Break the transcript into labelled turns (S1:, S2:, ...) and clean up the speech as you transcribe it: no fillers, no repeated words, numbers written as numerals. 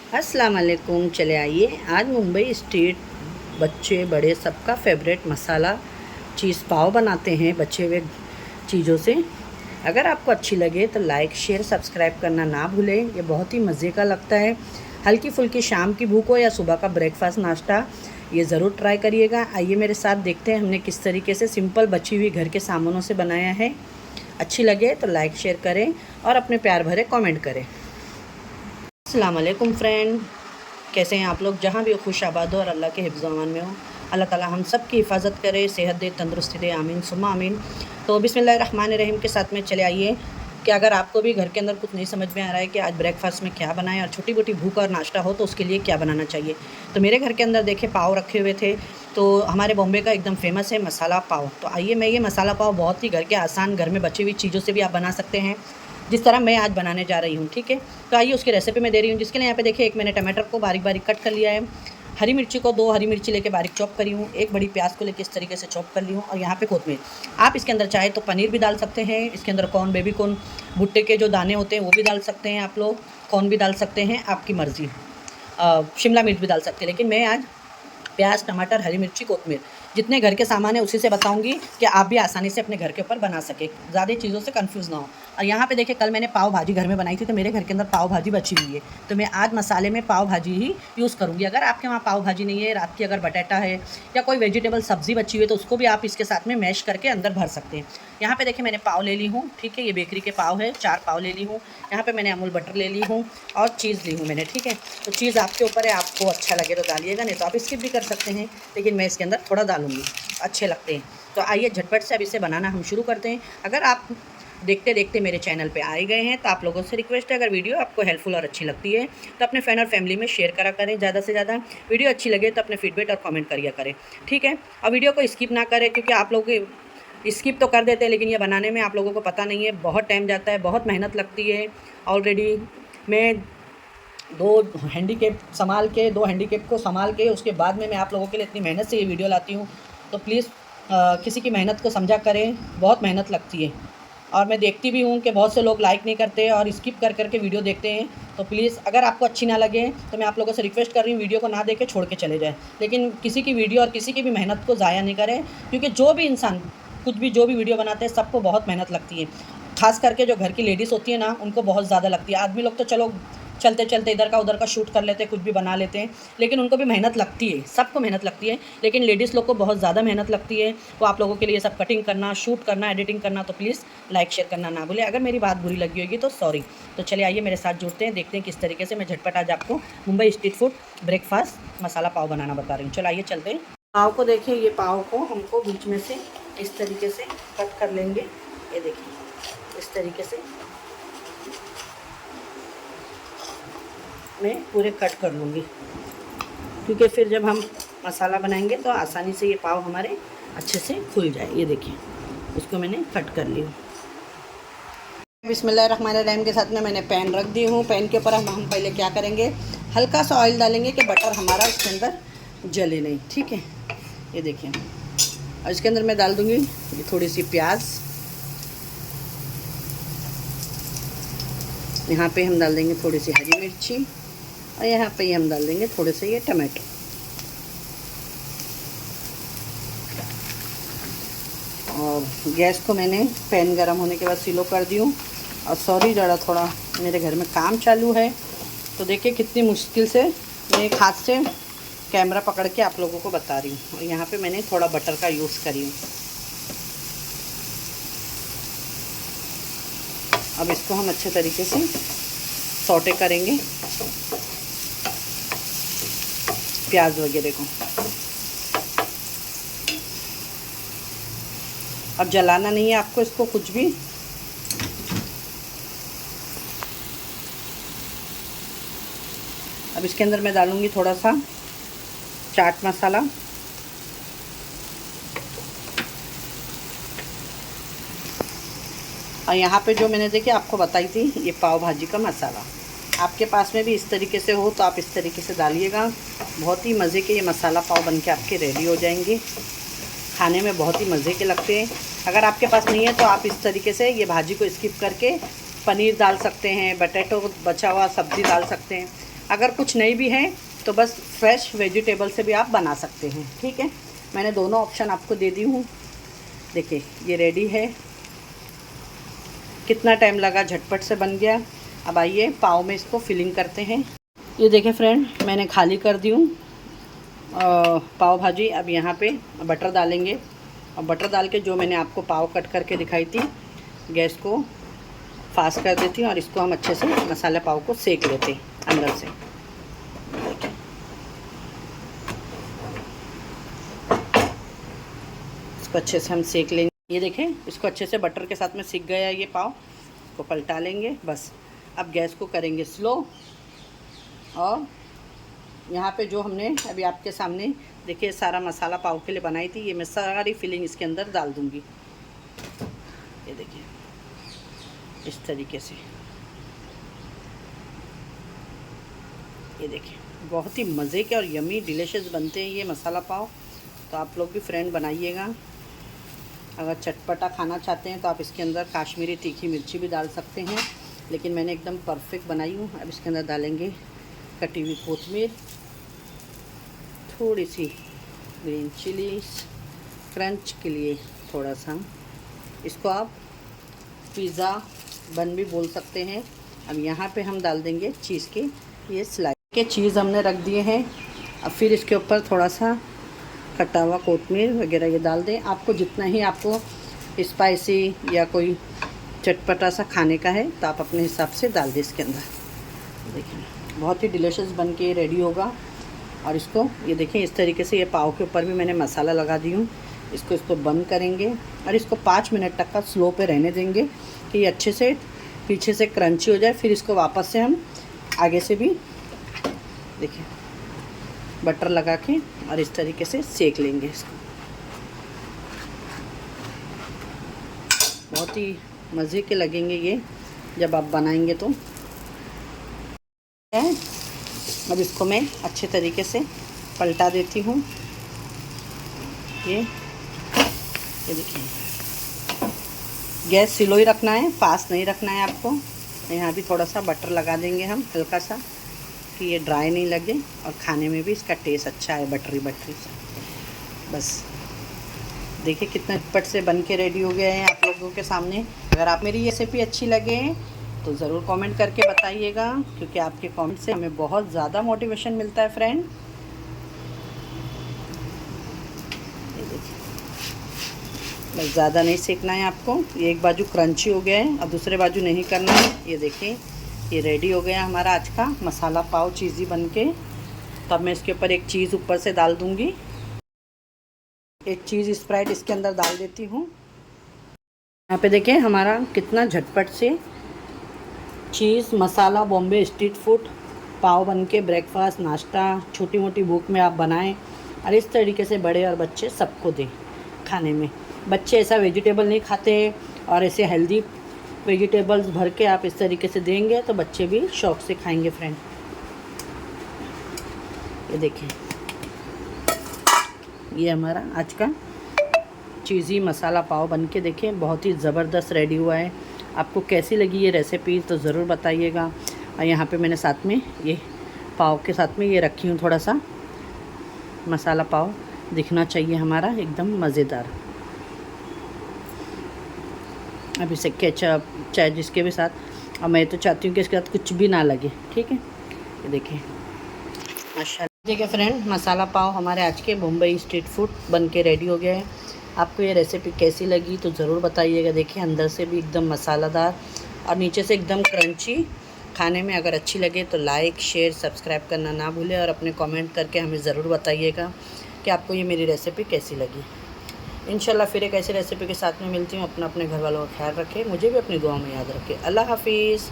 S1: अस्सलाम वालेकुम। चले आइए, आज मुंबई स्ट्रीट बच्चे बड़े सबका फेवरेट मसाला चीज़ पाव बनाते हैं बचे हुए चीज़ों से। अगर आपको अच्छी लगे तो लाइक शेयर सब्सक्राइब करना ना भूलें। ये बहुत ही मज़े का लगता है। हल्की फुल्की शाम की भूख हो या सुबह का ब्रेकफास्ट नाश्ता, ये ज़रूर ट्राई करिएगा। आइए मेरे साथ देखते हैं हमने किस तरीके से सिंपल बची हुई घर के सामानों से बनाया है। अच्छी लगे तो लाइक शेयर करें और अपने प्यार भरे कमेंट करें। अस्सलाम वालेकुम फ्रेंड, कैसे हैं आप लोग? जहाँ भी हो खुश आबाद हो और अल्लाह के हिफ्ज़ अमान में हो। अल्लाह ताला हम सब की हिफाजत करे, सेहत दे, तंदुरुस्ती दे, आमीन सुम्मा आमीन। तो बिस्मिल्लाहिर्रहमानिर्रहीम के साथ में चले आइए कि अगर आपको भी घर के अंदर कुछ नहीं समझ में आ रहा है कि आज ब्रेकफास्ट में क्या बनाएं और छोटी मोटी भूख और नाश्ता हो तो उसके लिए क्या बनाना चाहिए। तो मेरे घर के अंदर देखे पाव रखे हुए थे। तो हमारे बॉम्बे का एकदम फेमस है मसाला पाव। तो आइए मैं ये मसाला पाव बहुत ही घर के आसान, घर में बची हुई चीज़ों से भी आप बना सकते हैं, जिस तरह मैं आज बनाने जा रही हूँ। ठीक है, तो आइए उसकी रेसिपी मैं दे रही हूँ। जिसके लिए यहाँ पे देखिए, एक मैंने टमाटर को बारीक बारीक कट कर लिया है। हरी मिर्ची को 2 हरी मिर्ची लेके बारीक चॉप करी हूँ। एक बड़ी प्याज को लेके इस तरीके से चॉप कर ली हूँ। और यहाँ पे कोतमीर, आप इसके अंदर चाहे तो पनीर भी डाल सकते हैं। इसके अंदर कॉर्न, बेबी कॉर्न, भुट्टे के जो दाने होते हैं वो भी डाल सकते हैं आप लोग। कॉर्न भी डाल सकते हैं, आपकी मर्ज़ी। शिमला मिर्च भी डाल सकते हैं, लेकिन मैं आज प्याज, टमाटर, हरी मिर्ची, कोतमीर, जितने घर के सामान है उसी से बताऊंगी कि आप भी आसानी से अपने घर के ऊपर बना सके, ज़्यादा चीज़ों से कंफ्यूज ना हो। और यहाँ पे देखिए, कल मैंने पाव भाजी घर में बनाई थी, तो मेरे घर के अंदर पाव भाजी बची हुई है, तो मैं आज मसाले में पाव भाजी ही यूज़ करूँगी। अगर आपके वहाँ पाव भाजी नहीं है, रात की अगर बटाटा है या कोई वेजिटेबल सब्ज़ी बची हुई है, तो उसको भी आप इसके साथ में मैश करके अंदर भर सकते हैं। यहाँ पे देखिए, मैंने पाव ले ली हूँ। ठीक है, ये बेकरी के पाव है, 4 पाव ले ली हूँ। यहाँ पे मैंने अमूल बटर ले ली हूँ और चीज़ ली हूँ मैंने। ठीक है, तो चीज़ आपके ऊपर है, आपको अच्छा लगे तो डालिएगा, नहीं तो आप स्किप भी कर सकते हैं, लेकिन मैं इसके अंदर थोड़ा डालूँगी, अच्छे लगते हैं। तो आइए झटपट से अब इसे बनाना हम शुरू करते हैं। अगर आप देखते देखते मेरे चैनल पे आए गए हैं तो आप लोगों से रिक्वेस्ट है, अगर वीडियो आपको हेल्पफुल और अच्छी लगती है तो अपने फ्रेंड और फैमिली में शेयर करा करें ज़्यादा से ज़्यादा। वीडियो अच्छी लगे तो अपने फीडबैक और कमेंट करिए करें। ठीक है, और वीडियो को स्किप ना करें, क्योंकि आप लोग स्किप तो कर देते हैं, लेकिन ये बनाने में आप लोगों को पता नहीं है, बहुत टाइम जाता है, बहुत मेहनत लगती है। ऑलरेडी मैं 2 हैंडीकेप को संभाल के उसके बाद में मैं आप लोगों के लिए इतनी मेहनत से ये वीडियो लाती हूँ। तो प्लीज़ किसी की मेहनत को समझा करें, बहुत मेहनत लगती है। और मैं देखती भी हूँ कि बहुत से लोग लाइक नहीं करते और स्किप कर करके वीडियो देखते हैं। तो प्लीज़, अगर आपको अच्छी ना लगे तो मैं आप लोगों से रिक्वेस्ट कर रही हूँ, वीडियो को ना देखे छोड़ के चले जाए। लेकिन किसी की वीडियो और किसी की भी मेहनत को ज़ाया नहीं करें, क्योंकि जो भी इंसान कुछ भी जो भी वीडियो बनाते हैं सबको बहुत मेहनत लगती है। ख़ास करके जो घर की लेडीज़ होती है ना, उनको बहुत ज़्यादा लगती है। आदमी लोग तो चलो चलते चलते इधर का उधर का शूट कर लेते हैं, कुछ भी बना लेते हैं, लेकिन उनको भी मेहनत लगती है, सबको मेहनत लगती है, लेकिन लेडीज़ लोग को बहुत ज़्यादा मेहनत लगती है। वो आप लोगों के लिए सब कटिंग करना, शूट करना, एडिटिंग करना। तो प्लीज़ लाइक शेयर करना ना भूलें। अगर मेरी बात बुरी लगी होगी तो सॉरी। तो चलिए आइए मेरे साथ जुड़ते हैं, देखते हैं किस तरीके से मैं झटपट आज आपको मुंबई स्ट्रीट फूड ब्रेकफास्ट मसाला पाव बनाना बता रही हूँ। चलो आइए चलते हैं। पाव को देखिए, ये पाव को हमको बीच में से इस तरीके से कट कर लेंगे। ये देखिए, इस तरीके से मैं पूरे कट कर लूँगी, क्योंकि फिर जब हम मसाला बनाएंगे तो आसानी से ये पाव हमारे अच्छे से खुल जाए। ये देखिए, उसको मैंने कट कर लिया। बिस्मिल्लाहिर्रहमानिर्रहीम के साथ में मैंने पैन रख दी हूँ। पैन के ऊपर हम पहले क्या करेंगे, हल्का सा ऑयल डालेंगे कि बटर हमारा इसके अंदर जले नहीं। ठीक है, ये देखिए, और इसके अंदर मैं डाल दूँगी ये थोड़ी सी प्याज। यहाँ पे हम डाल देंगे थोड़ी सी हरी मिर्ची, और यहाँ पे हम डाल देंगे थोड़े से ये टमाटो। और गैस को मैंने पैन गरम होने के बाद स्लो कर दी हूँ। और सॉरी, ज़रा थोड़ा मेरे घर में काम चालू है, तो देखिए कितनी मुश्किल से मैं एक हाथ से कैमरा पकड़ के आप लोगों को बता रही हूँ। और यहाँ पे मैंने थोड़ा बटर का यूज़ करी हूँ। अब इसको हम अच्छे तरीके से सौटे करेंगे, प्याज वगैरह को। अब जलाना नहीं है आपको इसको कुछ भी। अब इसके अंदर मैं डालूँगी थोड़ा सा चाट मसाला, और यहाँ पे जो मैंने देखिए आपको बताई थी ये पाव भाजी का मसाला, आपके पास में भी इस तरीके से हो तो आप इस तरीके से डालिएगा। बहुत ही मज़े के ये मसाला पाव बन के आपके रेडी हो जाएंगे, खाने में बहुत ही मज़े के लगते हैं। अगर आपके पास नहीं है तो आप इस तरीके से ये भाजी को स्किप करके पनीर डाल सकते हैं, बटेटो बचा हुआ सब्ज़ी डाल सकते हैं। अगर कुछ नहीं भी है तो बस फ्रेश वेजिटेबल से भी आप बना सकते हैं, ठीक है। मैंने दोनों ऑप्शन आपको दे दी हूँ। देखिए ये रेडी है, कितना टाइम लगा, झटपट से बन गया। अब आइए पाव में इसको फिलिंग करते हैं। ये देखिए फ्रेंड, मैंने खाली कर दी हूँ पाव भाजी। अब यहाँ पे बटर डालेंगे और बटर डाल के जो मैंने आपको पाव कट करके दिखाई थी, गैस को फास्ट कर देती हूँ और इसको हम अच्छे से मसाला पाव को सेक लेते हैं अंदर से। इसको अच्छे से हम सेक लेंगे। ये देखें, इसको अच्छे से बटर के साथ में सीख गया ये पाव। इसको पलटा लेंगे बस। अब गैस को करेंगे स्लो और यहाँ पे जो हमने अभी आपके सामने देखिए सारा मसाला पाव के लिए बनाई थी, ये मैं सारी फिलिंग इसके अंदर डाल दूँगी। ये देखिए इस तरीके से, ये देखिए बहुत ही मज़े के और यमी डिलीशियस बनते हैं ये मसाला पाव। तो आप लोग भी फ्रेंड बनाइएगा। अगर चटपटा खाना चाहते हैं तो आप इसके अंदर काश्मीरी तीखी मिर्ची भी डाल सकते हैं, लेकिन मैंने एकदम परफेक्ट बनाई हूँ। अब इसके अंदर डालेंगे कटी हुई कोथिमीर, थोड़ी सी ग्रीन चिलीज, क्रंच के लिए थोड़ा सा, इसको आप पिज़्ज़ा बन भी बोल सकते हैं। अब यहाँ पे हम डाल देंगे चीज़ के ये स्लाइस के चीज़ हमने रख दिए हैं। अब फिर इसके ऊपर थोड़ा सा कटा हुआ कोथिमीर वगैरह ये डाल दें। आपको जितना ही आपको स्पाइसी या कोई चटपटा सा खाने का है तो आप अपने हिसाब से डाल दें इसके अंदर। देखिए बहुत ही डिलीशियस बन के रेडी होगा। और इसको ये देखें इस तरीके से, ये पाव के ऊपर भी मैंने मसाला लगा दी हूँ। इसको बंद करेंगे और इसको 5 मिनट तक का स्लो पे रहने देंगे कि ये अच्छे से पीछे से क्रंची हो जाए। फिर इसको वापस से हम आगे से भी देखिए बटर लगा के और इस तरीके से सेक लेंगे इसको। बहुत ही मज़े के लगेंगे ये जब आप बनाएंगे तो। अब इसको मैं अच्छे तरीके से पलटा देती हूँ। ये देखिए, गैस स्लो ही रखना है, फास्ट नहीं रखना है आपको। यहाँ भी थोड़ा सा बटर लगा देंगे हम हल्का सा, कि ये ड्राई नहीं लगे और खाने में भी इसका टेस्ट अच्छा है, बटरी सा। बस देखिए कितना झटपट से बन के रेडी हो गया है आप लोगों के सामने। अगर आप मेरी रेसिपी अच्छी लगे तो ज़रूर कमेंट करके बताइएगा, क्योंकि आपके कमेंट से हमें बहुत ज़्यादा मोटिवेशन मिलता है फ्रेंड। ये देखिए, बस ज़्यादा नहीं सेकना है आपको। ये एक बाजू क्रंची हो गया है और दूसरे बाजू नहीं करना है। ये देखिए ये रेडी हो गया हमारा आज का मसाला पाव चीज़ी बन के। तब मैं इसके ऊपर एक चीज़ ऊपर से डाल दूँगी। एक चीज़ स्प्राइट इसके अंदर डाल देती हूँ। यहाँ पे देखिए हमारा कितना झटपट से चीज़ मसाला बॉम्बे स्ट्रीट फूड पाव बन के ब्रेकफास्ट, नाश्ता, छोटी मोटी भूख में आप बनाएं और इस तरीके से बड़े और बच्चे सबको दें खाने में। बच्चे ऐसा वेजिटेबल नहीं खाते और ऐसे हेल्दी वेजिटेबल्स भर के आप इस तरीके से देंगे तो बच्चे भी शौक़ से खाएंगे फ्रेंड। ये देखें, ये हमारा आज का चीज़ी मसाला पाव बन के देखें बहुत ही ज़बरदस्त रेडी हुआ है। आपको कैसी लगी ये रेसिपी तो ज़रूर बताइएगा। और यहाँ पे मैंने साथ में ये पाव के साथ में ये रखी हूँ, थोड़ा सा मसाला पाव दिखना चाहिए हमारा एकदम मज़ेदार। अब इसे केचप चाहे जिसके भी साथ, और मैं तो चाहती हूँ कि इसके साथ कुछ भी ना लगे, ठीक है। ये देखिए माशाल्लाह। देखिए फ्रेंड, मसाला पाव हमारे आज के मुंबई स्ट्रीट फूड बन के रेडी हो गया है। आपको ये रेसिपी कैसी लगी तो ज़रूर बताइएगा। देखिए अंदर से भी एकदम मसालादार और नीचे से एकदम क्रंची। खाने में अगर अच्छी लगे तो लाइक, शेयर, सब्सक्राइब करना ना भूलें और अपने कमेंट करके हमें ज़रूर बताइएगा कि आपको ये मेरी रेसिपी कैसी लगी। इंशाल्लाह फिर एक ऐसी रेसिपी के साथ में मिलती हूँ। अपने घर वालों का ख्याल रखें, मुझे भी अपनी दुआ में याद रखें। अल्लाह हाफिज़।